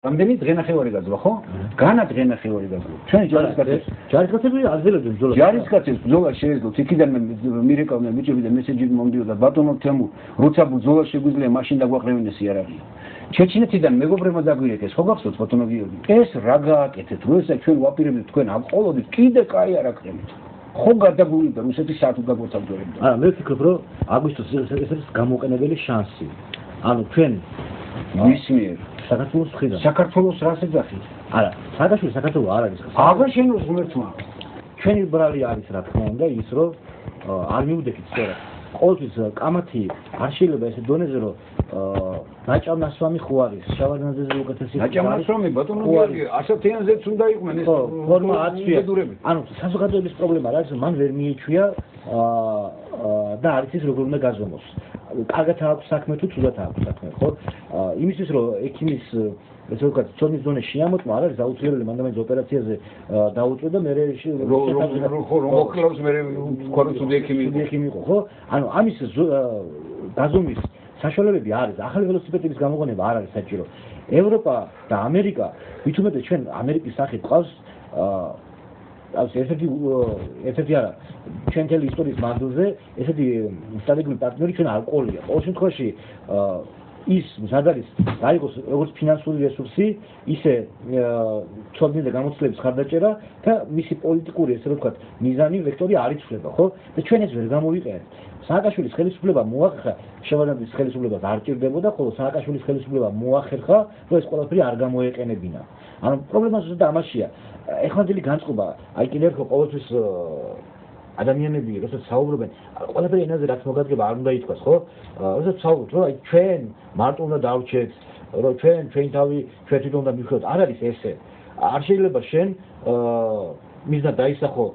რამდენი დღენახევარი გაძლო ხო? განა დღენახევარი გაძლო. ჩვენი ჯარისკაცები აძლევდნენ ბრძოლას. ჯარისკაცებს ბრძოლა შეეძლოთ. იქიდან მირეკავდნენ ბიჭები და მესეჯი მომდიოდა ბატონო თემურ, როცა ბრძოლა შეგვიძლია მაშინ დაგვაყრევინეს იარაღი. ჩეჩნეთიდან მეგობრებმა დაგვირეკეს, ხო გახსოვთ ბატონო გიორგი? ეს რა გააკეთეთ, როცა ჩვენ ვაპირებდით თქვენ აყოლოდით, კიდე კაი არ აკრებით. ხო გადაგულიდა რუსეთის საათი გაგვეცავდერებდა. არა, მე ვფიქრობ, რომ აგვისტოს ეს არის გამოყენებელი შანსი. ანუ ჩვენ მის მიერ საქართველოს ხიდან. საქართველოს რას ეძახით? არა, საქართველოს არ არის. აღარ შენოს ღმერთმა. ჩვენი ბრალი არის რა თქმა უნდა ის რომ არ მივდექით სწორად. ყოველთვის კამათი არ შეიძლება ესე დონეზე რომ ნაჭამნასვამი ხო არის შავარდანაძეზე უკეთესი ნაჭამნასვამი ბატონო გიორგი ასათიანზეც უნდა იყვნენ ეს ფორმა აცვია ანუ საზოგადოების პრობლემა რა არის მან ვერ მიეჩვია და არის ის როგორ უნდა გაზომოს კარგად აქვს საქმე თუ ცუდად აქვს საქმე ხო იმისთვის რომ ექიმის ესე ვთქვათ ცოდნის დონე შეამოწმა არ არის აუცილებელი მანდამაინც ოპერაციაზე დაუწვე და მე რომ მოკლავს მე თქვა რომ ცუდი ექიმი იყო ხო ანუ ამის გაზომის საშუალებები არის ახალი ველოსიპედების გამოგონება არ არის საჭირო ევროპა და ამერიკა მithumetes ჩვენ ამერიკის სახით ყავს ესეთი არა ჩვენ თელი ისტორიის მანძილზე ესეთი სტратегიული პარტნიორი ჩვენ არ ყოლია ყოველ შემთხვევაში ის მზად არის დაიღოს როგორც ფინანსური რესურსი ისე ცოდნის და გამოცდილების ხარდაჭერა და მისი პოლიტიკური ესე ვთქვათ მიზანი ვექტორი არ იცვლება ხო და ჩვენ ეს ვერ გამოვიყენებთ სააკაშვილის ხელისუფლება მოახერხა შევარდნაძის ხელისუფლებას არ ჭირდებოდა ხოლო სააკაშვილის ხელისუფლება მოახერხა რომ ეს ყველაფერი არ გამოეყენებინა ანუ პრობლემა ზუსტად ამაშია ეხლანდელი განწყობა აი კიდევ ერთხელ ყოველთვის ადამიანები როცა საუბრობენ ყველაფერი ენაზე რაც მოგადგება არ უნდა ითქვას ხო როცა საუბრობთ რომ აი ჩვენ მარტო უნდა დავრჩეთ რომ ჩვენ თავი ჩვენ თვითონ უნდა მივხვდეთ არ არის ესე არ შეიძლება შენ მიზნად დაისახო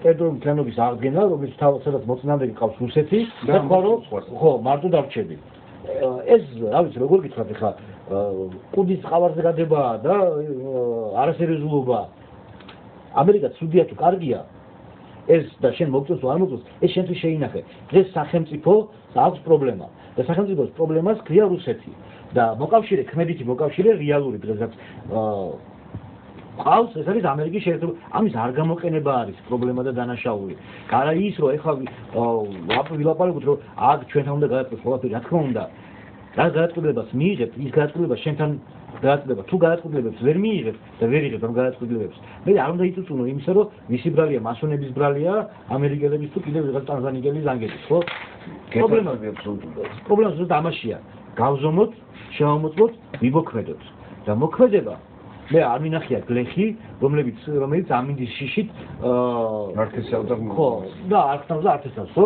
ტერიტორიული პლანობის აღდგენა რომელიც თავად სადაც მოწინააღმდეგე გყავს რუსეთი და თქვა რომ ხო მარტო დავრჩები ეს რა ვიცი როგორ გითხრათ ახლა კუდის ყავარზე გადება და არასერიოზულობა ამერიკა ცუდია თუ კარგია ეს და შენ მოგწევს თუ არ მოგწევს ეს შენთვის შეინახე დღეს სახელმწიფო აქვს პრობლემა და სახელმწიფოს პრობლემას ქრია რუსეთი და მოკავშირე ქმედითი მოკავშირე რეალური დღესაც ყავს ეს არის ამერიკის შეერთებული ამის არ გამოყენება არის პრობლემა და დანაშაული არა ის რომ ეხლა ვილაპარაკოთ რომ აქ ჩვენთან უნდა გადაწყვეტოს ყველაფერი რა თქმა უნდა რა გადაწყვეტილებას მიიღებთ ის გადაწყვეტილება შენთან გადაწყვეტილება თუ გადაწყვეტილებებს ვერ მიიღებთ და ვერ იღებთ ამ გადაწყვეტილებებს მე არ უნდა იწუწუნო იმისა რომ მისი ბრალია მასონების ბრალია ამერიკელების თუ კიდევ რაღაც ტანზანიკელი ზანგების ხო პრობლემა ზუსტად ამაშია გავზომოთ შევამოწმოთ ვიმოქმედოთ და მოქმედება მე არ მინახია გლეხი რომელიც ამინდის შიშით არტესავდა ხო და არტესავს ხო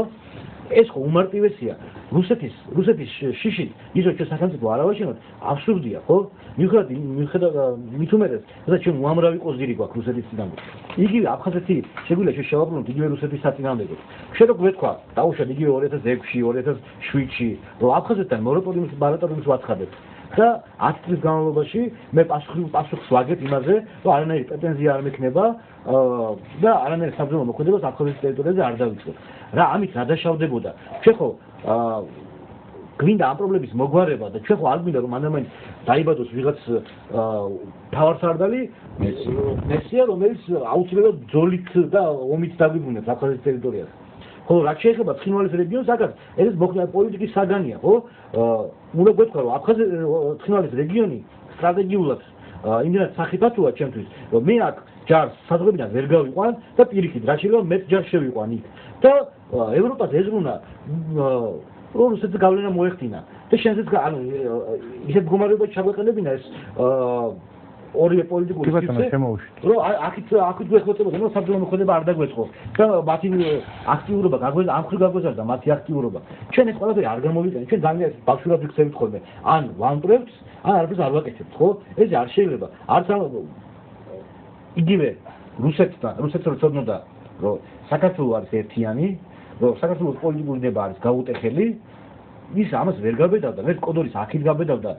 ეს ხო უმარტივესია რუსეთის შიშით ის რომ ჩვენ სახელმწიფო არ ავაშენოთ აბსურდია ხო მიუხედავად მithumetes და ჩვენ უამრავი ყოზირი გვაქვს რუსეთის წინამდე იგივე აფხაზეთი შეგვიძლია ჩვენ შევაბრუნოთ იგივე რუსეთის საწინააღმდეგოდ ჩვენ რო გვეთქვა დაუშვათ იგივე 2006-ში 2007-ში რომ აფხაზეთთან მორატორიუმის ვაცხადებთ და 10 წლის განმავლობაში მე პასუხს ვაგებ იმაზე რომ არანაირი პრეტენზია არ მექნება და არანაირი საბრძოლო მოქმედებას აფხაზეთის ტერიტორიაზე არ დავიწყებ რა ამით რა დაშავდებოდა ჩვენ ხო გვინდა ამ პრობლემის მოგვარება და ჩვენ ხო არ გვინდა რომ მანდამაინც დაიბადოს ვიღაც თავარსარდალი მესია რომელიც აუცილებლად ბრძოლით და ომით დაგვიბრუნებს აფხაზეთის ტერიტორიაზე ხო რაც შეეხება ცხინვალის რეგიონს აქაც ეს პოლიტიკის საგანია ხო უნდა გვეთქვა რომ ცხინვალის რეგიონი სტრატეგიულად იმდენად სახიფათოა ჩემთვის რომ მე აქ ჯარს საზღვრებიდან ვერ გავიყვან და პირიქით რა შეიძლება მეც ჯარს შევიყვან იქ და ევროპას ეზრუნა რომ რუსეთს გავლენა მოეხდინა და შენზეც ანუ ისეთ მდგომარეობაში ჩაგვეყენებინა ეს ორივე პოლიტიკური სისტემა რომ აქეთ გვეხმოწებოდა რომ საბრძოლო მოქმედება არ დაგვეწყო და მათი აქტიურობა ამ ხრი გაგვეზარდა მათი აქტიურობა ჩვენ ეს ყველაფერი არ გამოვიყენეთ ჩვენ ძალიან ბავშვურად ვიქცევით ხოლმე ან ვამპრებთ ან არაფერს არ ვაკეთებთ ხო ეს არ შეიძლება არც იგივე რუსეთს რო ცოდნოდა რომ საქართველო არის ერთიანი რომ საქართველოს პოლიტიკური ნება არის გაუტეხელი ის ამას ვერ გაბედავდა, ვერც კოდორის აქით გაბედავდა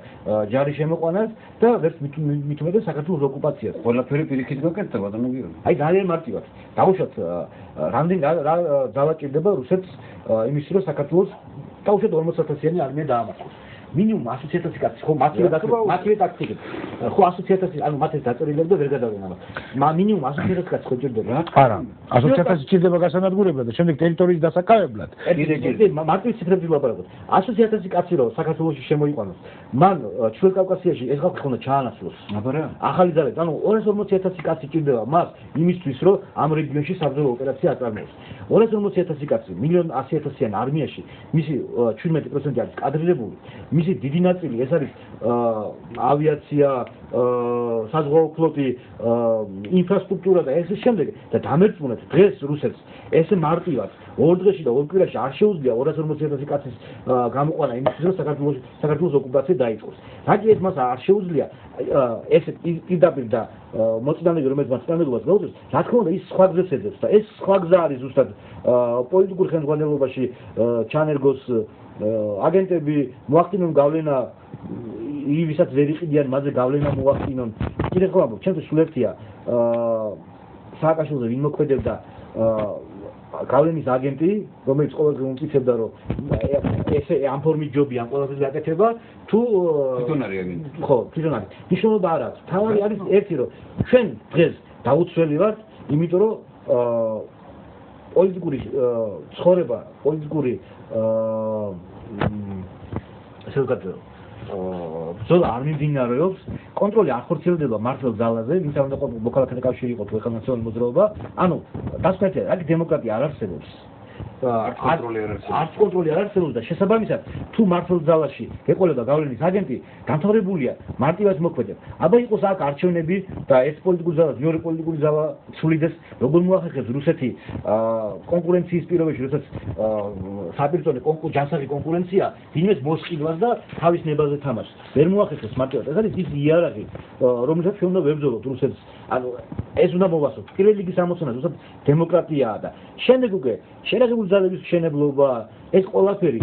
ჯარის შემოყვანას და ვერც მithumetes საქართველოს ოკუპაციას. ყველაფერი პირიქით გაკეთდა ბატონო გიორგი. აი ძალიან მარტივად. დავუშვათ რამდენი ძალა ჭირდება რუსეთს იმის რომ საქართველოს დავუშვათ 40,000-იანი არმია დაამარცხოს. მინიმუმ 100,000 კაცი ხო მათივე ტაქტიკით ხო 100,000 ანუ მათ ეს დაწერილები და ვერ გადავენა მინიმუმ 100,000 კაცი ხო ჭირდება არა 100,000 ჭირდება გასანადგურებლად და შემდეგ ტერიტორიის დასაკავებლად მარტივი ციფრები ვლაპარაკობთ 100,000 კაცი რო საქართველოში შემოიყვანოს მან ჩრდილო კავკასიაში ეს ხალხი ხონდა ჩაანაცვლოს აბარა ახალი ძალები ანუ 240,000 კაცი ჭირდება მას იმისთვის რომ ამ რეგიონში საბრძოლო ოპერაცია აწარმოოს 240,000 კაცი 1,100,000-იან არმიაში მისი 17% არის კადრირებული მისი დიდი ნაწილი ეს არის ავიაცია საზღვაო ფლოტი ინფრასტრუქტურა და ეს შემდეგ და დამერწმუნეთ დღეს რუსეთს ეს მარტივად ორ დღეში და ორ კვირაში არ შეუძლია 240,000 კაცის გამოყვანა იმისთვის რომ საქართველოს ოკუპაცია დაიწყოს რაგი ეს მას არ შეუძლია ეს პირდაპირ და მოწინააღმდეგე რომელიც მას წინააღმდეგობას გაუწევს რა თქმა უნდა ის სხვა გზებს ეძებს და ეს სხვა გზა არის ზუსტად პოლიტიკურ ხელმძღვანელობაში ჩანერგოს აგენტები მოახდინონ გავლენა ვისაც ვერ იყიდიან მასზე გავლენა მოახდინონ კიდევ ხო ამბობ ჩემთვის სულ ერთია სააკაშვილზე ვინ მოქმედებდა გავლენის აგენტი რომელიც ყოველდღე უმტკიცებდა რომ ესე ამ ფორმის ჯობი ამ ყველაფერს გაკეთება თუ თვითონ არის აგენტი ხო თვითონ არის მნიშვნელობა არ აქვს თავი არის ერთი რომ ჩვენ დღეს დაუცველი ვართ იმიტომ რომ პოლიტიკური ცხოვრება პოლიტიკური ესე ვთქვათ ბრძოლა არ მიმდინარეობს კონტროლი არ ხორციელდება მართლ ძალაზე ვინც არ უნდა მოქალაქეთა კავშირი იყო თუ ეხლა ნაციონალური მოძრაობა ანუ დასკვეთია რა დემოკრატია არ არსებობს არც კონტროლი არ არსებობს და შესაბამისად თუ მართლ ძალაში ეყოლება გავლენის აგენტი დამთავრებულია მარტივად მოქმედებს აბა იყოს აქ არჩევნები და ეს პოლიტიკური ძალა მეორე პოლიტიკური ძალა ცვლიდეს როგორ მოახერხებს რუსეთი კონკურენციის პირობებში როდესაც საპირწონე ჯანსაღი კონკურენცია ვინმეს მოსყიდვას და თავის ნებაზე თამაშს ვერ მოახერხებს მარტივად ეს არის ის იარაღი რომელსაც ჩვენ უნდა ვებრძოლოთ რუსეთს ანუ ეს უნდა მოვასწროთ პირველი რიგის ამოცანა ზუსტად დემოკრატიაა და შემდეგ უკვე შერაგებული ძალების მშენებლობა ეს ყველაფერი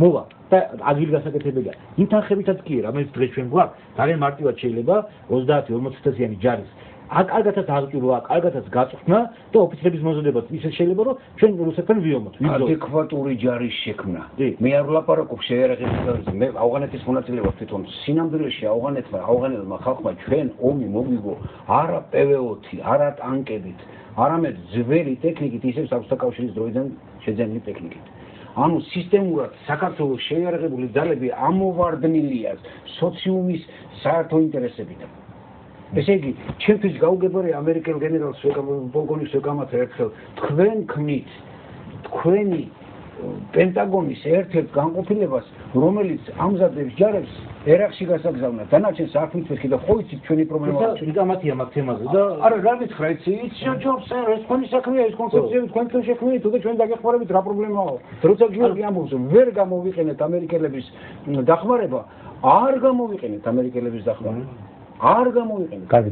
მოვა და აგრირ გასაკეთებელია იმ თანხებითაც კი რომელიც დღეს ჩვენ გვაქვს ძალიან მარტივად შეიძლება 30-40,000-იანი ჯარის კარგათაც აღჭურვა, კარგათაც გაწვრთნა და ოფიცრების მოზოდებაც ისე შეიძლება რომ ჩვენ რუსეთთან ვიომოთ. ადეკვატური ჯარის შექმნა. მე არ ვლაპარაკობ შეერაღების ძალებზე. მე ავღანეთის მონაწილე ვარ თვითონ. სინამდვილეში ავღანელმა ხალხმა ჩვენ ომი მოგვიგო არა PVO-თი, არა ტანკებით, არამედ ძველი ტექნიკით, ისე საბჭოთა კავშირის დროიდან შეძენილი ტექნიკით. ანუ სისტემურად საქართველოს შეიარაღებული ძალები ამოვარდნილია სოციუმის საერთო ინტერესებიდან. ესე იგი, ჩემთვის გაუგებარი ამერიკელ გენერალს პოლკოვნიკს ვეკამათ ერთხელ თქვენ ქმნით თქვენი პენტაგონის ერთ-ერთ განყოფილებას, რომელიც ამზადებს ჯარებს ერაყში გასაგზავნად. დანარჩენ საქმისთვის კიდევ ხო იცით ჩვენი პრობლემაა. რიგამათია მაგ თემაზე და არა რა გითხრა იცი? ჯობს ეს თქვენი საქმეა, ეს კონცეფციები თქვენთან შექმნით, თუ და ჩვენ დაგეხმარებით რა პრობლემაა? როცა გიორგი ამბობს, ვერ გამოვიყენეთ ამერიკელების დახმარება, არ გამოვიყენეთ ამერიკელების დახმარება. არ გამოვიყენეთ. კარგი.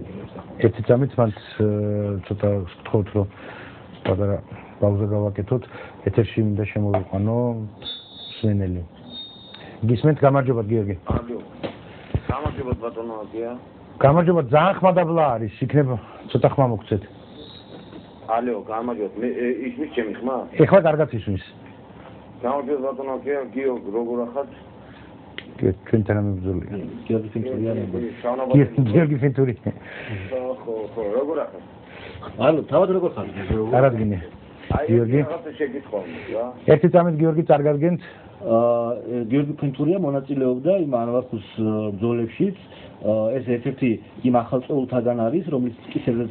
ერთი წამით მან ცოტა გთხოვთ რომ პატარა პაუზა გავაკეთოთ. ეთერში მინდა შემოვიყვანო სვენელი. გისმენთ გამარჯობა გიორგი. გამარჯობა ბატონო აკია. გამარჯობა ძალიან ხმადაბლა არის. იქნება ცოტა ხმა მოგცეთ. ალო გამარჯობა. მე ისმის ჩემი ხმა? ეხლა კარგად ისმის. გამარჯობა ბატონო აკია. გიორგი როგორ ახართ? ჩვენთან მებრძოლია. გიორგი ფინტურია. გიორგი ფინტური. ხო, როგორ ახართ? ანუ თავად როგორ ხარ? არადგინე. გიორგი. ერთი წამით გიორგი წარგადგენთ. გიორგი ფინტურია მონაწილეობდა იმ ანალახუს ბრძოლებშიც. ეს ერთ-ერთი იმ ახალწეულთაგან არის, რომელიც კისერზე